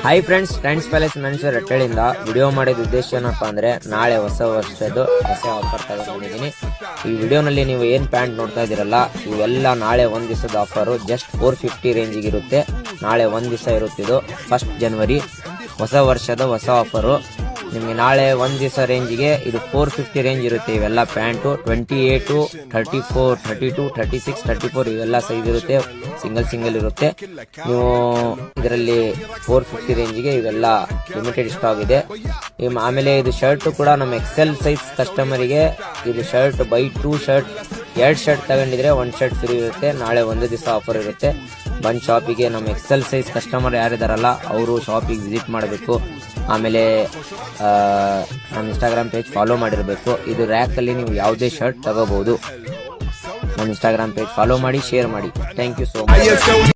Hi friends, Trends Palace men's ರಟ್ಟಳಿಂದ video ಮಾಡಿದ ಉದ್ದೇಶ ಏನಪ್ಪಾ ಅಂದ್ರೆ ನಾಳೆ ಹೊಸ ವರ್ಷದ ಹೊಸ ಆಫರ್ ತಗೊಂಡಿದ್ದೀನಿ. ಈ ವಿಡಿಯೋನಲ್ಲಿ ನೀವು ಏನ್ ಪ್ಯಾಂಟ್ ನೋಡ್ತಾ ಇದೀರಲ್ಲ, ಇವೆಲ್ಲ ನಾಳೆ ಒಂದ್ ದಿವಸದ ಆಫರ್. ಜಸ್ಟ್ 450 ರೇಂಜಿಗೆ ಇರುತ್ತೆ. ನಾಳೆ ಒಂದ್ ದಿವಸ ಇರುತ್ತಿದ್ದು 1 ಜನವರಿ ಹೊಸ ವರ್ಷದ ಹೊಸ ಆಫರು. ನಿಮಗೆ ನಾಳೆ ಒಂದ್ ದಿವಸ ರೇಂಜಿಗೆ ಇದು 450 ರೇಂಜ್ ಇರುತ್ತೆ. ಇವೆಲ್ಲ ಪ್ಯಾಂಟು 28, 34, 32, 36, 34 ಇವೆಲ್ಲ ಸೈಜ್ ಇರುತ್ತೆ. ಸಿಂಗಲ್ ಇರುತ್ತೆ. ನೀವು ಇದರಲ್ಲಿ 450 ರೇಂಜಿಗೆ ಇವೆಲ್ಲ ಲಿಮಿಟೆಡ್ ಸ್ಟಾಕ್ ಇದೆ. ಆಮೇಲೆ ಇದು ಶರ್ಟ್ ಕೂಡ ನಮ್ಮ ಎಕ್ಸೆಲ್ ಸೈಜ್ ಕಸ್ಟಮರಿಗೆ ಇದು ಶರ್ಟ್ ಬೈ 2 ಶರ್ಟ್ 2 ಶರ್ಟ್ ತಗೊಂಡಿದ್ರೆ 1 ಶರ್ಟ್ ಫ್ರೀ ಇರುತ್ತೆ. ನಾಳೆ ಒಂದು ದಿವಸ ಆಫರ್ ಇರುತ್ತೆ. ಬಂದ್ ಶಾಪಿಗೆ ನಮ್ಮ ಎಕ್ಸೆಲ್ ಸೈಜ್ ಕಸ್ಟಮರ್ ಯಾರಿದಾರಲ್ಲ ಅವರು ಶಾಪಿಗೆ ವಿಸಿಟ್ ಮಾಡಬೇಕು. ಆಮೇಲೆ ನಮ್ಮ ಇನ್ಸ್ಟಾಗ್ರಾಮ್ ಪೇಜ್ ಫಾಲೋ ಮಾಡಿರಬೇಕು. ಇದು ರ್ಯಾಕ್ ಅಲ್ಲಿ ನೀವು ಯಾವುದೇ ಶರ್ಟ್ ತಗೋಬಹುದು. ನಮ್ಮ ಇನ್ಸ್ಟಾಗ್ರಾಮ್ ಪೇಜ್ ಫಾಲೋ ಮಾಡಿ, ಶೇರ್ ಮಾಡಿ. Thank you so much.